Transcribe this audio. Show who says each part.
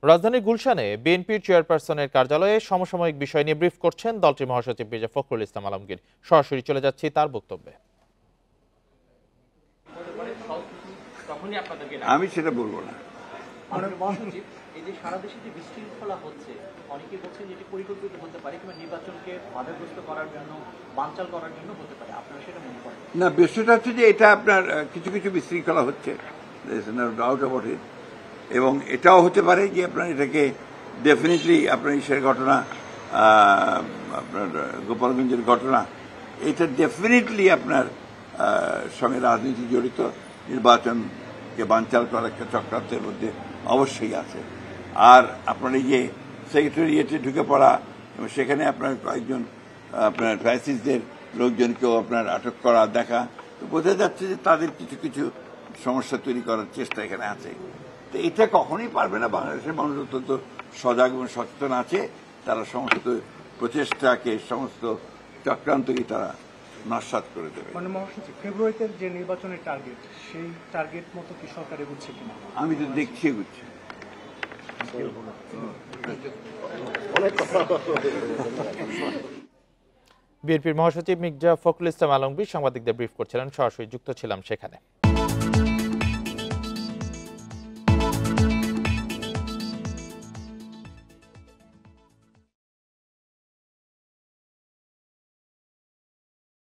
Speaker 1: রাজধানীর গুলশানে বিএনপির চেয়ারপারসনের কার্যালয়ে সমসাময়িক বিষয় নিয়ে ব্রিফ করছেন দলটির মহাসচিব মির্জা ফখরুল ইসলাম আলমগীর। সরাসরি চলে যাচ্ছি তার বক্তব্যে।
Speaker 2: আমি সেটা বলবো না।
Speaker 3: এই যে সারা দেশে যে বিশৃঙ্খলা হচ্ছে, অনেকে বলছেন যে এটি পরিকল্পিত হতে পারে কিংবা নির্বাচনকে বাধাগ্রস্ত করার জন্য, বানচাল করার জন্য হতে পারে, আপনারা সেটা মনে করেন?
Speaker 2: না, বিষয়টা হচ্ছে যে এটা আপনার কিছু কিছু বিশৃঙ্খলা হচ্ছে, ডাউট অ্যাবাউট ইট। এবং এটাও হতে পারে যে আপনার এটাকে ডেফিনেটলি আপনার ইসের ঘটনা, আপনার গোপালগঞ্জের ঘটনা, এটা ডেফিনেটলি আপনার সঙ্গে রাজনীতি জড়িত, নির্বাচনকে বানচাল করার একটা চক্রান্তের মধ্যে অবশ্যই আছে। আর আপনার এই যে সেক্রেটারিয়েটে ঢুকে পড়া এবং সেখানে আপনার কয়েকজন আপনার ফ্যাসিস্টদের লোকজনকেও আপনার আটক করা দেখা, তো বোঝা যাচ্ছে যে তাদের কিছু কিছু সমস্যা তৈরি করার চেষ্টা এখানে আছে। তো এটা কখনোই পারবে না। বাংলাদেশের মানুষ অত্যন্ত সজাগ এবং সচেতন আছে, তারা সমস্ত প্রচেষ্টাকে, সমস্ত চক্রান্তকে তারা নস্যাৎ করে দেবে।
Speaker 4: মানে মহাসচিব, ফেব্রুয়ারিতে যে নির্বাচনের টার্গেট, সেই টার্গেট মতো কি সরকার এগুচ্ছে কিনা?
Speaker 2: আমি তো দেখছি এগুচ্ছে।
Speaker 1: বিএনপির মহাসচিব মির্জা ফখরুল ইসলাম আলমগীর সাংবাদিকদের ব্রিফ করছিলেন। সরাসরি যুক্ত ছিলাম সেখানে।